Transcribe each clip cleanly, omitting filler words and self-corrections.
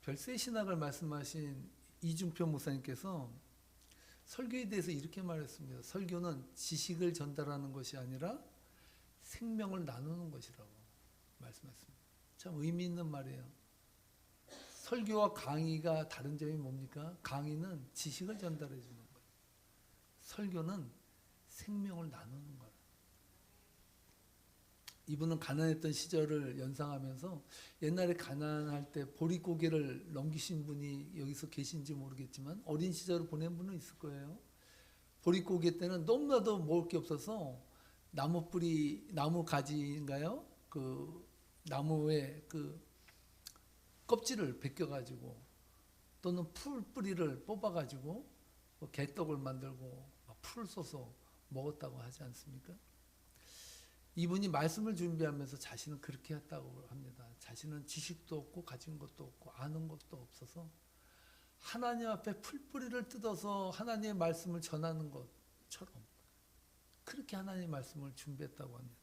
별세 신학을 말씀하신 이중표 목사님께서 설교에 대해서 이렇게 말했습니다. 설교는 지식을 전달하는 것이 아니라 생명을 나누는 것이라고 말씀했습니다. 참 의미 있는 말이에요. 설교와 강의가 다른 점이 뭡니까? 강의는 지식을 전달해 주는 거예요. 설교는 생명을 나누는 거예요. 이분은 가난했던 시절을 연상하면서 옛날에 가난할 때 보릿고개를 넘기신 분이 여기서 계신지 모르겠지만 어린 시절을 보낸 분은 있을 거예요. 보릿고개 때는 너무나도 먹을 게 없어서 나무 뿌리, 나무 가지인가요? 그 나무의 그 껍질을 벗겨가지고 또는 풀 뿌리를 뽑아가지고 개떡을 만들고 풀을 써서 먹었다고 하지 않습니까? 이분이 말씀을 준비하면서 자신은 그렇게 했다고 합니다. 자신은 지식도 없고 가진 것도 없고 아는 것도 없어서 하나님 앞에 풀뿌리를 뜯어서 하나님의 말씀을 전하는 것처럼 그렇게 하나님의 말씀을 준비했다고 합니다.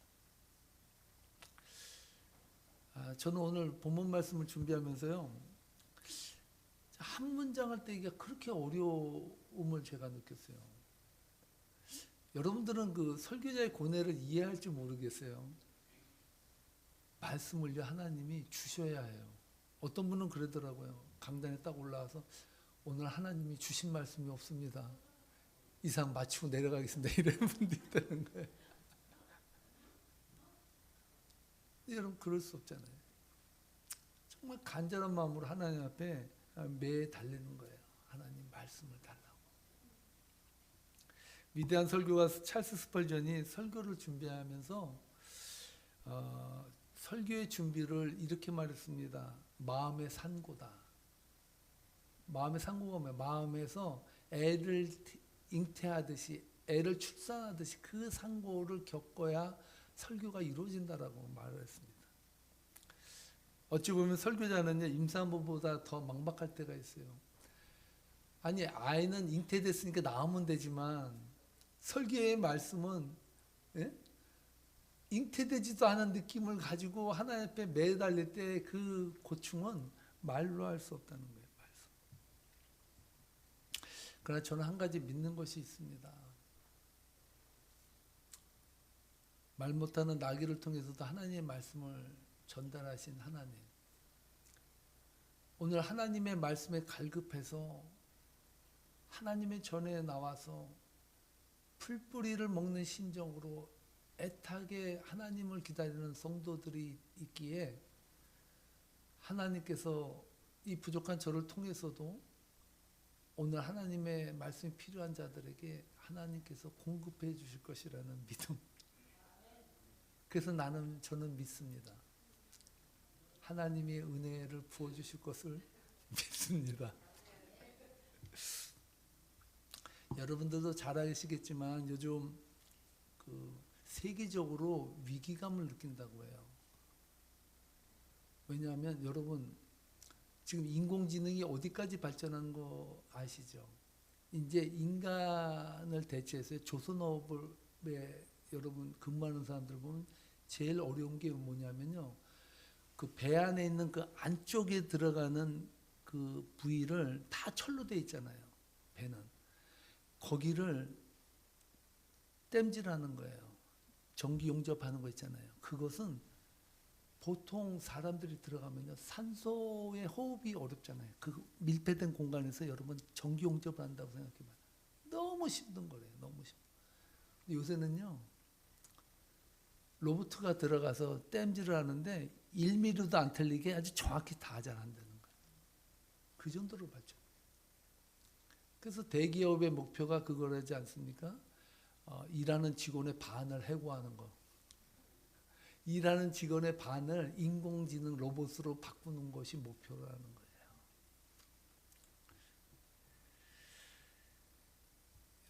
저는 오늘 본문 말씀을 준비하면서요, 한 문장을 떼기가 그렇게 어려움을 제가 느꼈어요. 여러분들은 그 설교자의 고뇌를 이해할 줄 모르겠어요. 말씀을요 하나님이 주셔야 해요. 어떤 분은 그러더라고요. 강단에 딱 올라와서 오늘 하나님이 주신 말씀이 없습니다. 이상 마치고 내려가겠습니다. 이런 분도 있다는 거예요. 여러분 그럴 수 없잖아요. 정말 간절한 마음으로 하나님 앞에 매에 달리는 거예요. 하나님 말씀을 달라고. 위대한 설교가 찰스 스펄전이 설교를 준비하면서 설교의 준비를 이렇게 말했습니다. 마음의 산고다. 마음의 산고가 뭐예요? 마음에서 애를 잉태하듯이 애를 출산하듯이 그 산고를 겪어야 설교가 이루어진다라고 말을 했습니다. 어찌 보면 설교자는 임산부보다 더 막막할 때가 있어요. 아니 아이는 잉태됐으니까 낳으면 되지만 설교의 말씀은 잉태되지도 않은 느낌을 가지고 하나님 앞에 매달릴 때 그 고충은 말로 할 수 없다는 거예요. 말씀. 그러나 저는 한 가지 믿는 것이 있습니다. 말 못하는 나귀를 통해서도 하나님의 말씀을 전달하신 하나님. 오늘 하나님의 말씀에 갈급해서 하나님의 전에 나와서 풀뿌리를 먹는 심정으로 애타게 하나님을 기다리는 성도들이 있기에 하나님께서 이 부족한 저를 통해서도 오늘 하나님의 말씀이 필요한 자들에게 하나님께서 공급해 주실 것이라는 믿음. 그래서 저는 믿습니다. 하나님의 은혜를 부어주실 것을 믿습니다. 여러분들도 잘 아시겠지만 요즘 세계적으로 위기감을 느낀다고 해요. 왜냐하면 여러분 지금 인공지능이 어디까지 발전한 거 아시죠? 이제 인간을 대체해서 조선업에 여러분 근무하는 사람들 보면 제일 어려운 게 뭐냐면요. 그 배 안에 있는 그 안쪽에 들어가는 그 부위를 다 철로 돼 있잖아요. 배는. 거기를 땜질하는 거예요. 전기 용접하는 거 있잖아요. 그것은 보통 사람들이 들어가면요. 산소의 호흡이 어렵잖아요. 그 밀폐된 공간에서 여러분 전기 용접을 한다고 생각해봐요. 너무 힘든 거래요. 너무 힘든. 근데 요새는요. 로봇가 들어가서 땜질을 하는데 1mm도 안 틀리게 아주 정확히 다 잘한다는 거예요. 그 정도로 발전. 그래서 대기업의 목표가 그거라지 않습니까? 일하는 직원의 반을 해고하는 거. 일하는 직원의 반을 인공지능 로봇으로 바꾸는 것이 목표라는 거예요.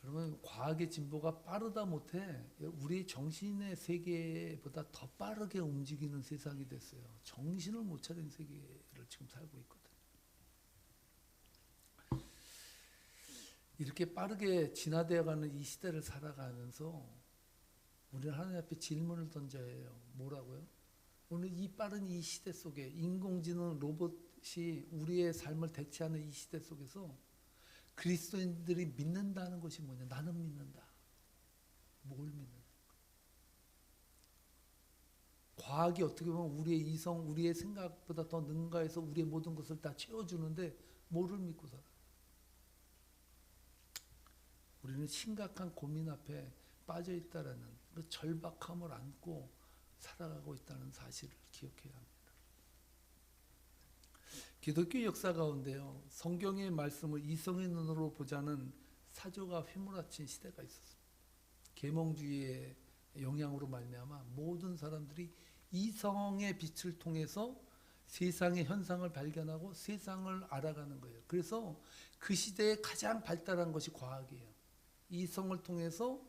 여러분 과학의 진보가 빠르다 못해 우리 정신의 세계보다 더 빠르게 움직이는 세상이 됐어요. 정신을 못 차린 세계를 지금 살고 있거든요. 이렇게 빠르게 진화되어가는 이 시대를 살아가면서 우리는 하나님 앞에 질문을 던져야 해요. 뭐라고요? 오늘 이 빠른 이 시대 속에 인공지능 로봇 것이 우리의 삶을 대체하는 이 시대 속에서 그리스도인들이 믿는다는 것이 뭐냐? 나는 믿는다. 뭘 믿는다? 과학이 어떻게 보면 우리의 이성, 우리의 생각보다 더 능가해서 우리의 모든 것을 다 채워주는데 뭐를 믿고 살아? 우리는 심각한 고민 앞에 빠져 있다라는 그 절박함을 안고 살아가고 있다는 사실을 기억해야 합니다. 기독교 역사 가운데요, 성경의 말씀을 이성의 눈으로 보자는 사조가 휘몰아친 시대가 있었습니다. 계몽주의의 영향으로 말미암아 모든 사람들이 이성의 빛을 통해서 세상의 현상을 발견하고 세상을 알아가는 거예요. 그래서 그 시대에 가장 발달한 것이 과학이에요. 이성을 통해서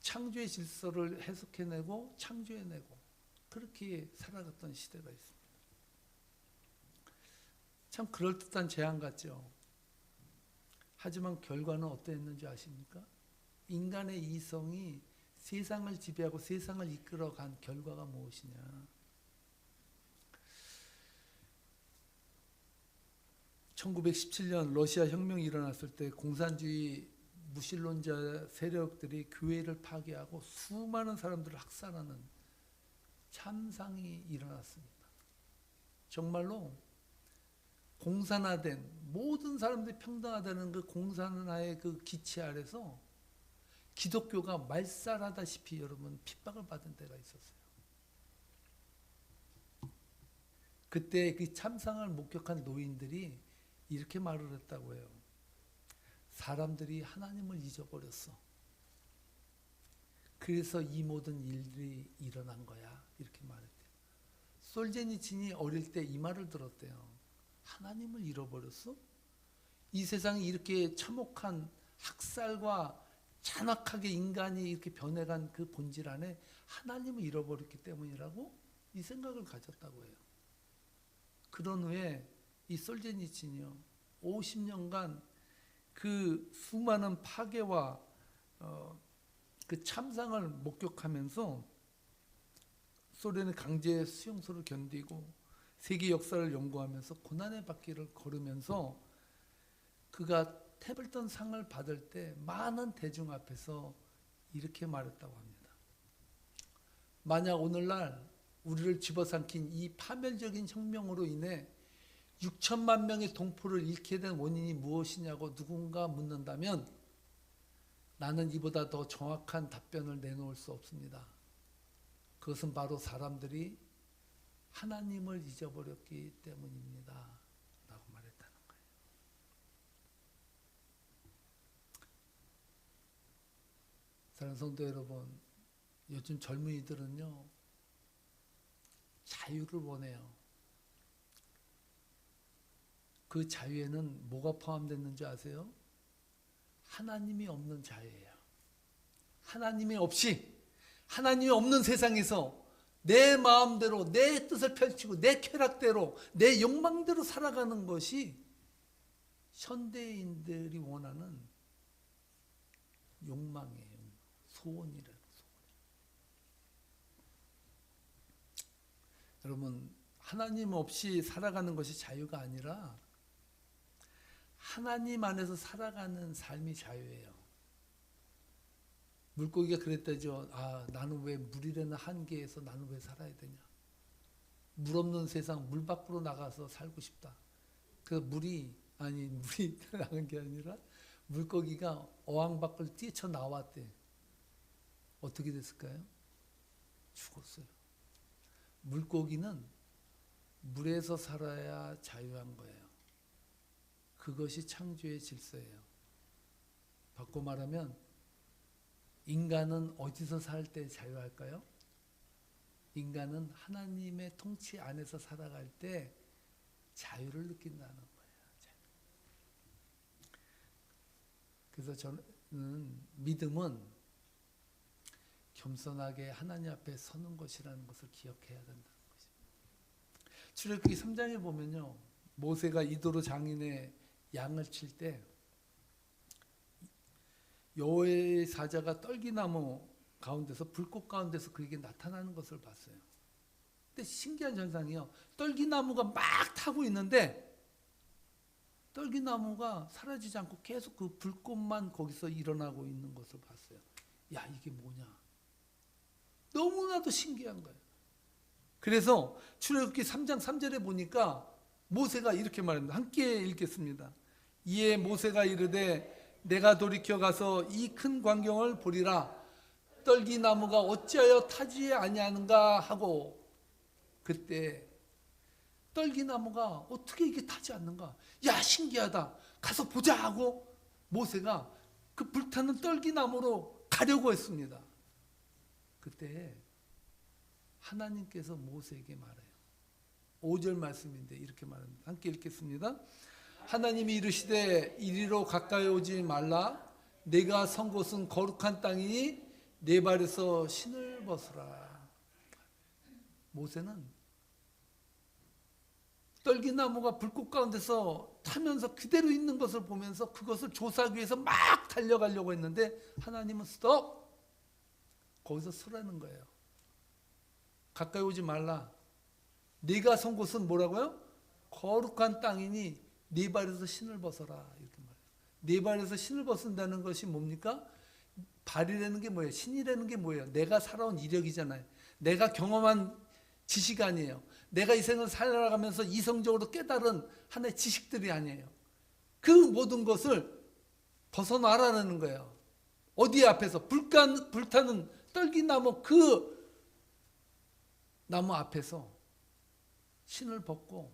창조의 질서를 해석해내고 창조해내고 그렇게 살아갔던 시대가 있습니다. 참 그럴듯한 제안 같죠. 하지만 결과는 어떠했는지 아십니까? 인간의 이성이 세상을 지배하고 세상을 이끌어간 결과가 무엇이냐? 1917년 러시아 혁명이 일어났을 때 공산주의 무신론자 세력들이 교회를 파괴하고 수많은 사람들을 학살하는 참상이 일어났습니다. 정말로 공산화된 모든 사람들이 평등하다는 그 공산화의 그 기치 아래서 기독교가 말살하다시피 여러분 핍박을 받은 때가 있었어요. 그때 그 참상을 목격한 노인들이 이렇게 말을 했다고 해요. 사람들이 하나님을 잊어버렸어. 그래서 이 모든 일들이 일어난 거야. 이렇게 말했대요. 솔제니친이 어릴 때 이 말을 들었대요. 하나님을 잃어버렸어? 이 세상이 이렇게 참혹한 학살과 잔악하게 인간이 이렇게 변해간 그 본질 안에 하나님을 잃어버렸기 때문이라고 이 생각을 가졌다고 해요. 그런 후에 이 솔제니친이요 50년간 그 수많은 파괴와 그 참상을 목격하면서 소련의 강제 수용소를 견디고 세계 역사를 연구하면서 고난의 바퀴를 걸으면서 그가 태블턴 상을 받을 때 많은 대중 앞에서 이렇게 말했다고 합니다. 만약 오늘날 우리를 집어삼킨 이 파멸적인 혁명으로 인해 6천만 명의 동포를 잃게 된 원인이 무엇이냐고 누군가 묻는다면 나는 이보다 더 정확한 답변을 내놓을 수 없습니다. 그것은 바로 사람들이 하나님을 잊어버렸기 때문입니다. 라고 말했다는 거예요. 사랑하는 성도 여러분, 요즘 젊은이들은요, 자유를 원해요. 그 자유에는 뭐가 포함됐는지 아세요? 하나님이 없는 자유예요. 하나님이 없는 세상에서 내 마음대로 내 뜻을 펼치고 내 쾌락대로 내 욕망대로 살아가는 것이 현대인들이 원하는 욕망이에요. 소원이라는 소원. 여러분, 하나님 없이 살아가는 것이 자유가 아니라 하나님 안에서 살아가는 삶이 자유예요. 물고기가 그랬다죠. 나는 왜 물이라는 한계에서 나는 왜 살아야 되냐. 물 없는 세상, 물 밖으로 나가서 살고 싶다. 그래서 물이 나간 게 아니라 물고기가 어항 밖을 뛰쳐나왔대. 어떻게 됐을까요? 죽었어요. 물고기는 물에서 살아야 자유한 거예요. 그것이 창조의 질서예요. 바꿔 말하면 인간은 어디서 살 때 자유할까요? 인간은 하나님의 통치 안에서 살아갈 때 자유를 느낀다는 거예요. 그래서 저는 믿음은 겸손하게 하나님 앞에 서는 것이라는 것을 기억해야 된다는 것입니다. 출애굽기 3장에 보면요, 모세가 이도로 장인의 양을 칠 때 여호와의 사자가 떨기나무 가운데서 불꽃 가운데서 그에게 나타나는 것을 봤어요. 근데 신기한 현상이요. 떨기나무가 막 타고 있는데 떨기나무가 사라지지 않고 계속 그 불꽃만 거기서 일어나고 있는 것을 봤어요. 야, 이게 뭐냐? 너무나도 신기한 거예요. 그래서 출애굽기 3장 3절에 보니까 모세가 이렇게 말합니다. 함께 읽겠습니다. 이에 모세가 이르되 내가 돌이켜 가서 이 큰 광경을 보리라. 떨기나무가 어찌하여 타지 아니하는가 하고, 그때 떨기나무가 어떻게 이게 타지 않는가? 야, 신기하다. 가서 보자 하고 모세가 그 불타는 떨기나무로 가려고 했습니다. 그때 하나님께서 모세에게 말해요. 5절 말씀인데 이렇게 말합니다. 함께 읽겠습니다. 하나님이 이르시되 이리로 가까이 오지 말라. 내가 선 곳은 거룩한 땅이니 내 발에서 신을 벗으라. 모세는 떨기나무가 불꽃 가운데서 타면서 그대로 있는 것을 보면서 그것을 조사하기 위해서 막 달려가려고 했는데 하나님은 스톱! 거기서 서라는 거예요. 가까이 오지 말라. 네가 선 곳은 뭐라고요? 거룩한 땅이니 네 발에서 신을 벗어라. 이렇게 말해요. 네 발에서 신을 벗는다는 것이 뭡니까? 발이라는 게 뭐예요? 신이라는 게 뭐예요? 내가 살아온 이력이잖아요. 내가 경험한 지식 아니에요. 내가 이 생을 살아가면서 이성적으로 깨달은 하나의 지식들이 아니에요. 그 모든 것을 벗어나라는 거예요. 어디 앞에서? 불타는 떨기나무 그 나무 앞에서 신을 벗고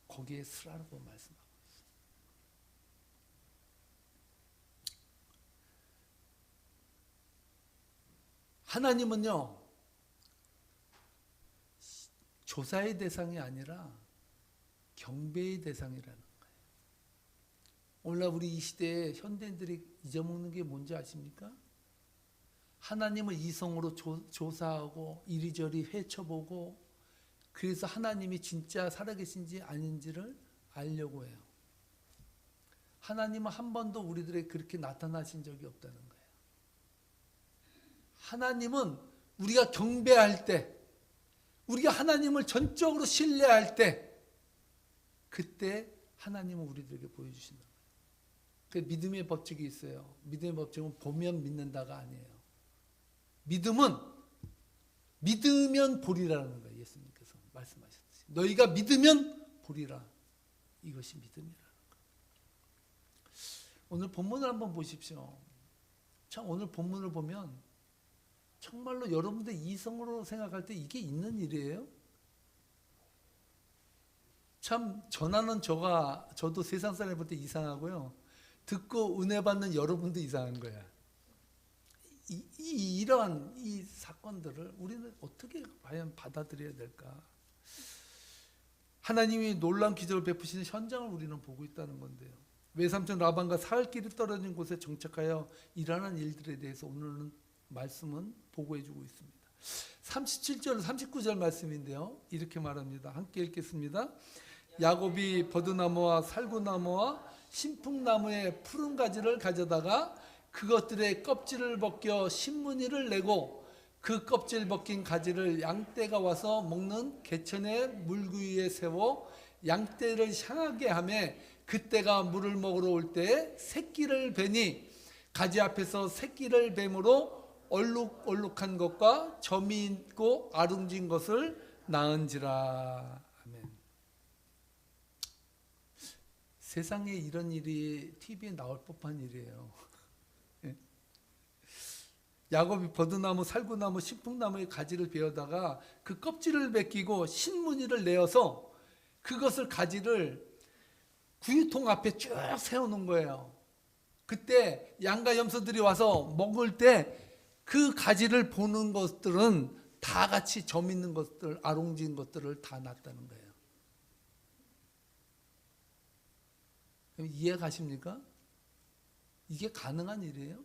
거기에 서라고 말씀하고 있어요. 하나님은요, 조사의 대상이 아니라 경배의 대상이라는 거예요. 오늘날 우리 이 시대에 현대인들이 잊어먹는 게 뭔지 아십니까? 하나님을 이성으로 조사하고 이리저리 헤쳐보고 그래서 하나님이 진짜 살아계신지 아닌지를 알려고 해요. 하나님은 한 번도 우리들에게 그렇게 나타나신 적이 없다는 거예요. 하나님은 우리가 경배할 때, 우리가 하나님을 전적으로 신뢰할 때, 그때 하나님은 우리들에게 보여주신다. 그 믿음의 법칙이 있어요. 믿음의 법칙은 보면 믿는다가 아니에요. 믿음은 믿으면 보리라는 거예요. 예수님께서 말씀하셨듯이 너희가 믿으면 보리라. 이것이 믿음이라는 거예요. 오늘 본문을 한번 보십시오. 참 오늘 본문을 보면 정말로 여러분들 이성으로 생각할 때 이게 있는 일이에요? 참 전하는 저도 세상 사람이 볼 때 이상하고요. 듣고 은혜 받는 여러분도 이상한 거야. 이러한 이 사건들을 우리는 어떻게 과연 받아들여야 될까? 하나님이 놀라운 기적을 베푸시는 현장을 우리는 보고 있다는 건데요. 외삼촌 라반과 사흘길이 떨어진 곳에 정착하여 일하는 일들에 대해서 오늘은 말씀은 보고해주고 있습니다. 37절, 39절 말씀인데요. 이렇게 말합니다. 함께 읽겠습니다. 야곱이 버드나무와 살구나무와 신풍나무의 푸른 가지를 가져다가 그것들의 껍질을 벗겨 신무늬를 내고 그 껍질 벗긴 가지를 양떼가 와서 먹는 개천의 물구위에 세워 양떼를 향하게 하며 그때가 물을 먹으러 올 때 새끼를 베니 가지 앞에서 새끼를 뱀으로 얼룩얼룩한 것과 점이 있고 아룽진 것을 낳은지라. 아멘. 세상에 이런 일이 TV에 나올 법한 일이에요. 야곱이 버드나무, 살구나무, 신풍나무의 가지를 베어다가 그 껍질을 벗기고 신무늬를 내어서 그것을 가지를 구유통 앞에 쭉 세우는 거예요. 그때 양과 염소들이 와서 먹을 때 그 가지를 보는 것들은 다 같이 점 있는 것들, 아롱진 것들을 다 놨다는 거예요. 이해 가십니까? 이게 가능한 일이에요?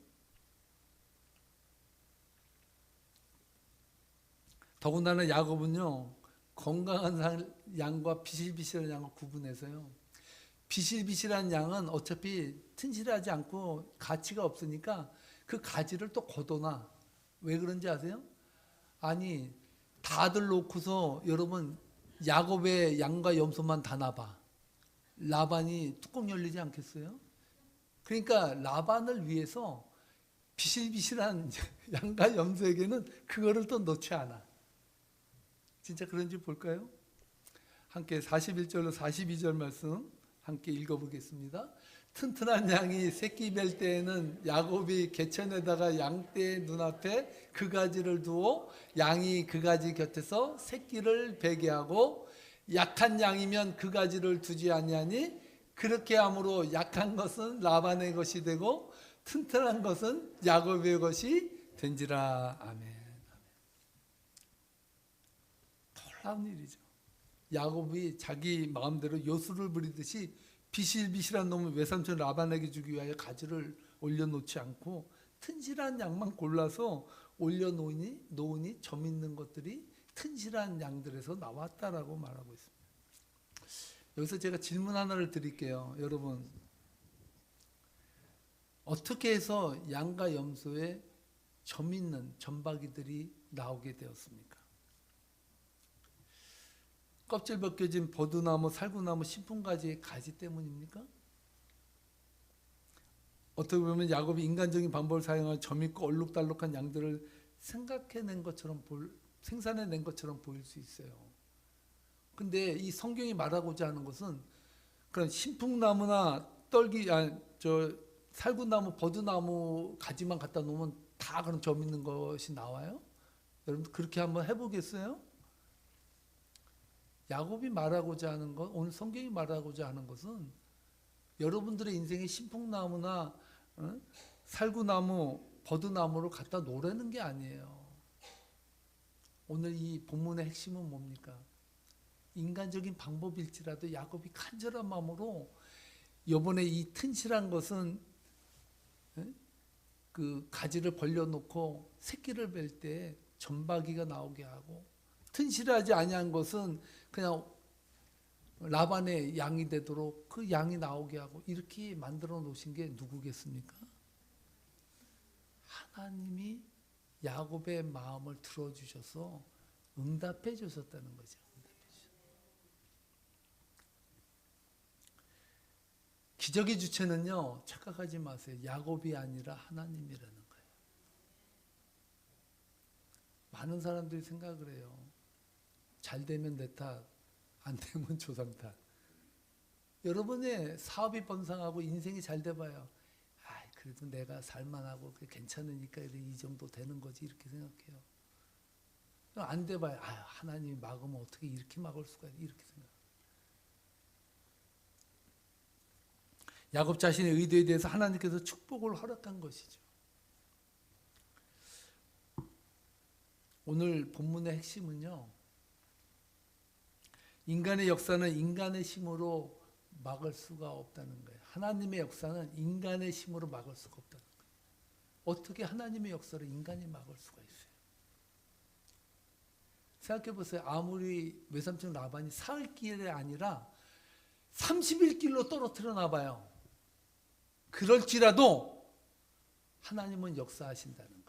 더군다나 야곱은요, 건강한 양과 비실비실한 양을 구분해서요. 비실비실한 양은 어차피 튼실하지 않고 가치가 없으니까 그 가지를 또 걷어놔. 왜 그런지 아세요? 아니, 다들 놓고서 여러분 야곱의 양과 염소만 다 놔봐. 라반이 뚜껑 열리지 않겠어요? 그러니까 라반을 위해서 비실비실한 양과 염소에게는 그거를 또 놓지 않아. 진짜 그런지 볼까요? 함께 41절로 42절 말씀 함께 읽어보겠습니다. 튼튼한 양이 새끼 뵐 때에는 야곱이 개천에다가 양떼의 눈앞에 그 가지를 두어 양이 그 가지 곁에서 새끼를 베게 하고, 약한 양이면 그 가지를 두지 아니하니 그렇게 함으로 약한 것은 라반의 것이 되고 튼튼한 것은 야곱의 것이 된지라. 아멘. 놀라운 일이죠. 야곱이 자기 마음대로 요술을 부리듯이 비실비실한 놈을 외삼촌 라반에게 주기 위하여 가지를 올려놓지 않고 튼실한 양만 골라서 올려놓으니 점 있는 것들이 튼실한 양들에서 나왔다라고 말하고 있습니다. 여기서 제가 질문 하나를 드릴게요. 여러분, 어떻게 해서 양과 염소에 점 있는 점박이들이 나오게 되었습니까? 껍질 벗겨진 버드나무, 살구나무, 신풍가지의 가지 때문입니까? 어떻게 보면 야곱이 인간적인 방법을 사용하여 점 있고 얼룩달룩한 양들을 생산해낸 것처럼 보일 수 있어요. 근데 이 성경이 말하고자 하는 것은 그런 신풍나무나 살구나무, 버드나무 가지만 갖다 놓으면 다 그런 점 있는 것이 나와요? 여러분 그렇게 한번 해보겠어요? 야곱이 말하고자 하는 것, 오늘 성경이 말하고자 하는 것은 여러분들의 인생에 신풍나무나 살구나무, 버드나무를 갖다 놓으라는 게 아니에요. 오늘 이 본문의 핵심은 뭡니까? 인간적인 방법일지라도 야곱이 간절한 마음으로 이번에 이 튼실한 것은 그 가지를 벌려놓고 새끼를 뵐 때 점박이가 나오게 하고, 튼실하지 아니한 것은 그냥 라반의 양이 되도록 그 양이 나오게 하고, 이렇게 만들어 놓으신 게 누구겠습니까? 하나님이 야곱의 마음을 들어주셔서 응답해 주셨다는 거죠. 기적의 주체는요, 착각하지 마세요. 야곱이 아니라 하나님이라는 거예요. 많은 사람들이 생각을 해요. 잘 되면 내 탓, 안 되면 조상 탓. 여러분의 사업이 번성하고 인생이 잘 돼봐요. 그래도 내가 살만하고 괜찮으니까 이 정도 되는 거지, 이렇게 생각해요. 안 돼봐요. 하나님이 막으면 어떻게 이렇게 막을 수가 있지, 이렇게 생각해요. 야곱 자신의 의도에 대해서 하나님께서 축복을 허락한 것이죠. 오늘 본문의 핵심은요, 인간의 역사는 인간의 힘으로 막을 수가 없다는 거예요. 하나님의 역사는 인간의 힘으로 막을 수가 없다는 거예요. 어떻게 하나님의 역사를 인간이 막을 수가 있어요? 생각해 보세요. 아무리 외삼촌 라반이 사흘 길이 아니라 30일 떨어뜨려 놔봐요. 그럴지라도 하나님은 역사하신다는 거예요.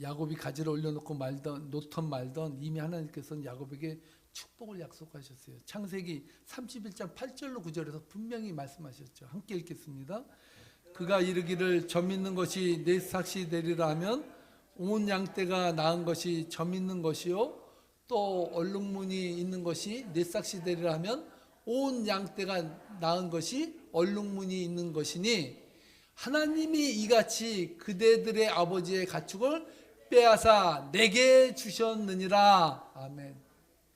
야곱이 가지를 올려놓고 놓던 말던 이미 하나님께서는 야곱에게 축복을 약속하셨어요. 창세기 31장 8절로 9절에서 분명히 말씀하셨죠. 함께 읽겠습니다. 그가 이르기를 점 있는 것이 내 삭시 되리라 하면 온 양떼가 낳은 것이 점 있는 것이요, 또 얼룩무늬 있는 것이 내 삭시 되리라 하면 온 양떼가 낳은 것이 얼룩무늬 있는 것이니 하나님이 이같이 그대들의 아버지의 가축을 빼앗아 내게 주셨느니라. 아멘.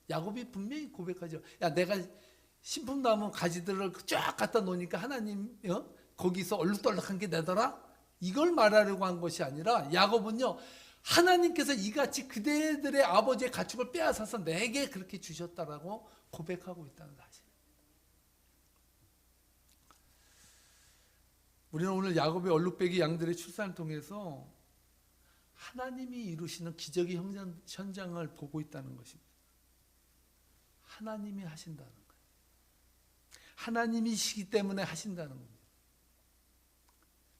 야곱이 분명히 고백하죠. 내가 신풍나무 가지들을 쫙 갖다 놓으니까 하나님 거기서 얼룩덜룩한 게 내더라? 이걸 말하려고 한 것이 아니라 야곱은요, 하나님께서 이같이 그대들의 아버지의 가축을 빼앗아서 내게 그렇게 주셨다라고 고백하고 있다는 사실. 우리는 오늘 야곱의 얼룩배기 양들의 출산을 통해서 하나님이 이루시는 기적의 현장을 보고 있다는 것입니다. 하나님이 하신다는 거예요. 하나님이시기 때문에 하신다는 겁니다.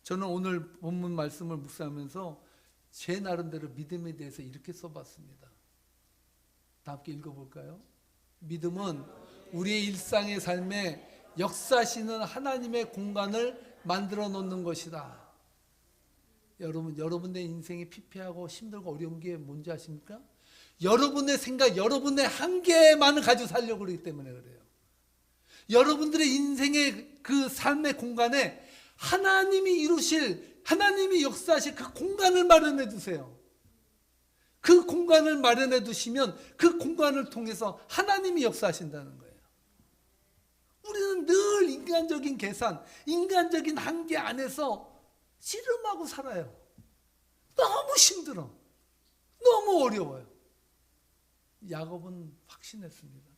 저는 오늘 본문 말씀을 묵상하면서 제 나름대로 믿음에 대해서 이렇게 써봤습니다. 다 함께 읽어볼까요? 믿음은 우리의 일상의 삶에 역사하시는 하나님의 공간을 만들어 놓는 것이다. 여러분의 인생이 피폐하고 힘들고 어려운 게 뭔지 아십니까? 여러분의 생각, 여러분의 한계만을 가지고 살려고 그러기 때문에 그래요. 여러분들의 인생의 그 삶의 공간에 하나님이 이루실, 하나님이 역사하실 그 공간을 마련해 두세요. 그 공간을 마련해 두시면 그 공간을 통해서 하나님이 역사하신다는 거예요. 우리는 늘 인간적인 계산, 인간적인 한계 안에서 씨름하고 살아요. 너무 힘들어. 너무 어려워요. 야곱은 확신했습니다.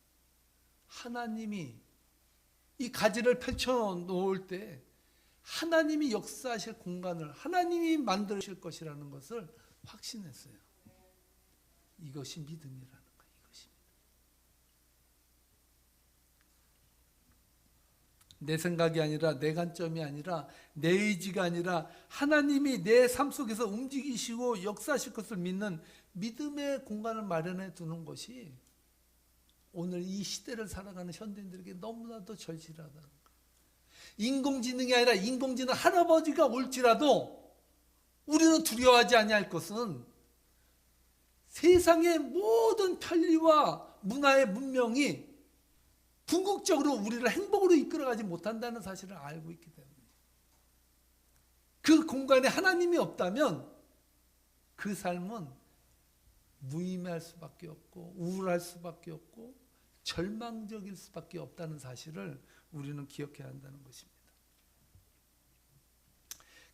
하나님이 이 가지를 펼쳐 놓을 때 하나님이 역사하실 공간을 하나님이 만드실 것이라는 것을 확신했어요. 이것이 믿음이라는 거예요. 이것입니다. 내 생각이 아니라 내 관점이 아니라 내 의지가 아니라 하나님이 내 삶 속에서 움직이시고 역사하실 것을 믿는 믿음의 공간을 마련해 두는 것이 오늘 이 시대를 살아가는 현대인들에게 너무나도 절실하다는 거예요. 인공지능이 아니라 인공지능 할아버지가 올지라도 우리는 두려워하지 아니할 것은 세상의 모든 편리와 문화의 문명이 궁극적으로 우리를 행복으로 이끌어가지 못한다는 사실을 알고 있기 때문에 그 공간에 하나님이 없다면 그 삶은 무의미할 수밖에 없고 우울할 수밖에 없고 절망적일 수밖에 없다는 사실을 우리는 기억해야 한다는 것입니다.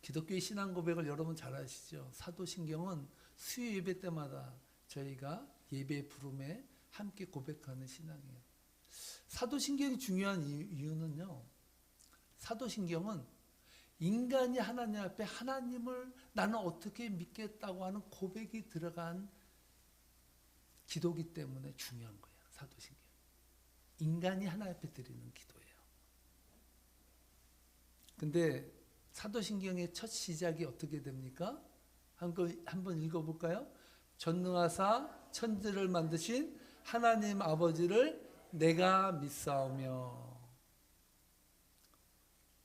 기독교의 신앙 고백을 여러분 잘 아시죠? 사도신경은 수요 예배 때마다 저희가 예배 부름에 함께 고백하는 신앙이에요. 사도신경이 중요한 이유는요. 사도신경은 인간이 하나님 앞에 하나님을 나는 어떻게 믿겠다고 하는 고백이 들어간 기도기 때문에 중요한 거예요. 사도신경. 인간이 하나님 앞에 드리는 기도예요. 근데 사도신경의 첫 시작이 어떻게 됩니까? 한번 읽어볼까요? 전능하사 천지를 만드신 하나님 아버지를 내가 믿사오며.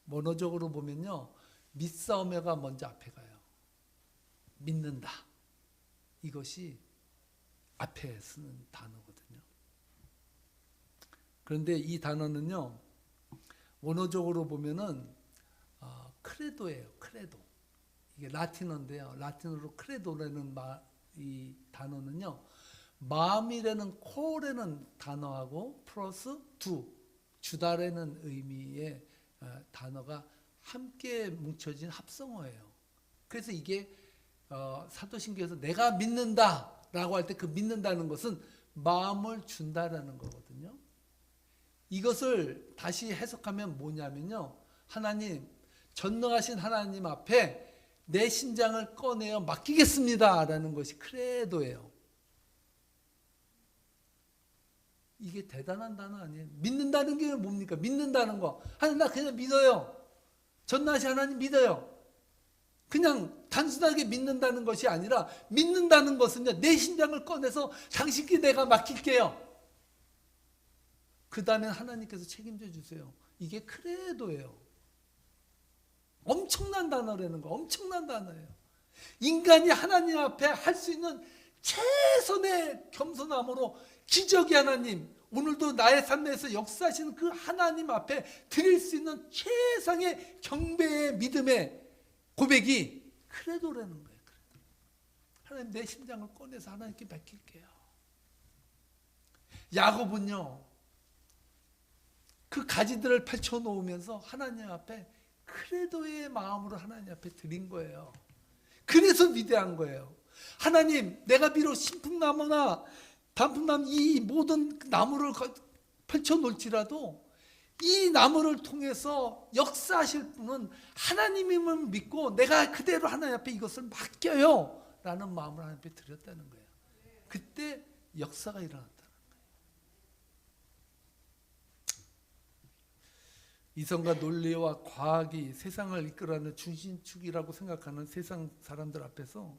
원어적으로 보면요, 믿사오며가 먼저 앞에 가요. 믿는다. 이것이 앞에 쓰는 단어거든요. 그런데 이 단어는요, 원어적으로 보면은 크레도예요. 크레도. 이게 라틴어인데요. 라틴어로 크레도라는 이 단어는요, 마음이라는 코라는 단어하고 플러스 주다라는 의미의 단어가 함께 뭉쳐진 합성어예요. 그래서 이게 사도신경에서 내가 믿는다라고 할 때 그 믿는다는 것은 마음을 준다라는 거거든요. 이것을 다시 해석하면 뭐냐면요, 하나님, 전능하신 하나님 앞에 내 심장을 꺼내어 맡기겠습니다 라는 것이 크레도예요. 이게 대단한 단어 아니에요? 믿는다는 게 뭡니까? 믿는다는 거. 하나님, 나 그냥 믿어요. 전능하신 하나님 믿어요. 그냥 단순하게 믿는다는 것이 아니라 믿는다는 것은요, 내 심장을 꺼내서 당신께 내가 맡길게요. 그 다음에 하나님께서 책임져 주세요. 이게 크레도예요. 엄청난 단어라는 거, 엄청난 단어예요. 인간이 하나님 앞에 할 수 있는 최선의 겸손함으로 기적의 하나님, 오늘도 나의 삶에서 역사하시는 그 하나님 앞에 드릴 수 있는 최상의 경배의 믿음의 고백이 크레도라는 거예요. 크레도. 하나님, 내 심장을 꺼내서 하나님께 맡길게요. 야곱은요, 그 가지들을 펼쳐놓으면서 하나님 앞에 크레도의 마음으로 하나님 앞에 드린 거예요. 그래서 위대한 거예요. 하나님, 내가 비록 신풍나무나 단풍나무 이 모든 나무를 펼쳐놓을지라도 이 나무를 통해서 역사하실 분은 하나님임을 믿고 내가 그대로 하나님 앞에 이것을 맡겨요 라는 마음을 하나님 앞에 드렸다는 거예요. 그때 역사가 일어났다는 거예요. 이성과 논리와 과학이 세상을 이끌어가는 중심축이라고 생각하는 세상 사람들 앞에서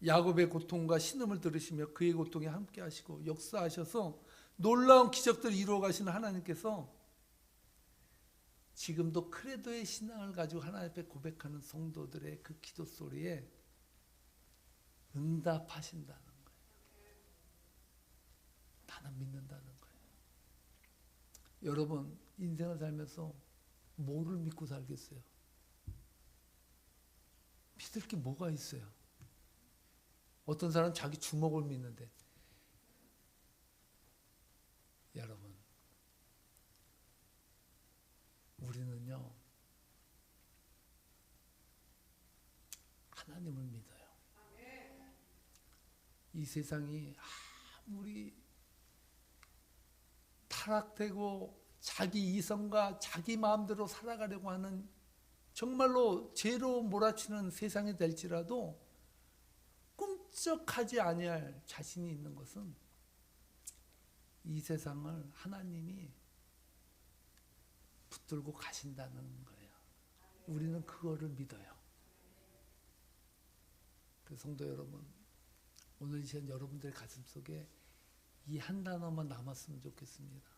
야곱의 고통과 신음을 들으시며 그의 고통에 함께 하시고 역사하셔서 놀라운 기적들을 이루어 가시는 하나님께서 지금도 크레도의 신앙을 가지고 하나님 앞에 고백하는 성도들의 그 기도 소리에 응답하신다는 거예요. 나는 믿는다는 거예요. 여러분 인생을 살면서 뭐를 믿고 살겠어요? 믿을 게 뭐가 있어요? 어떤 사람은 자기 주먹을 믿는데, 여러분 우리는요 하나님을 믿어요. 이 세상이 아무리 타락되고 자기 이성과 자기 마음대로 살아가려고 하는 정말로 죄로 몰아치는 세상이 될지라도 꿈쩍하지 아니할 자신이 있는 것은 이 세상을 하나님이 붙들고 가신다는 거예요. 우리는 그거를 믿어요. 그 성도 여러분, 오늘 이 시간 여러분들의 가슴 속에 이 한 단어만 남았으면 좋겠습니다.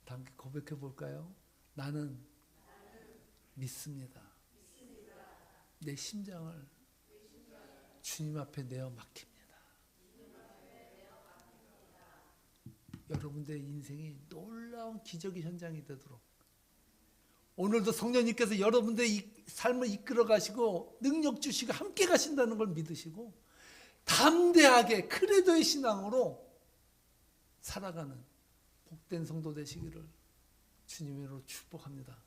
다 함께 고백해 볼까요? 나는 믿습니다. 내 심장을 주님 앞에 내어 맡깁니다. 여러분들의 인생이 놀라운 기적의 현장이 되도록 오늘도 성령님께서 여러분들의 삶을 이끌어 가시고 능력 주시고 함께 가신다는 걸 믿으시고 담대하게 크레도의 신앙으로 살아가는 복된 성도 되시기를 주님으로 축복합니다.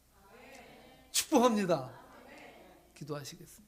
축복합니다. 기도하시겠습니다.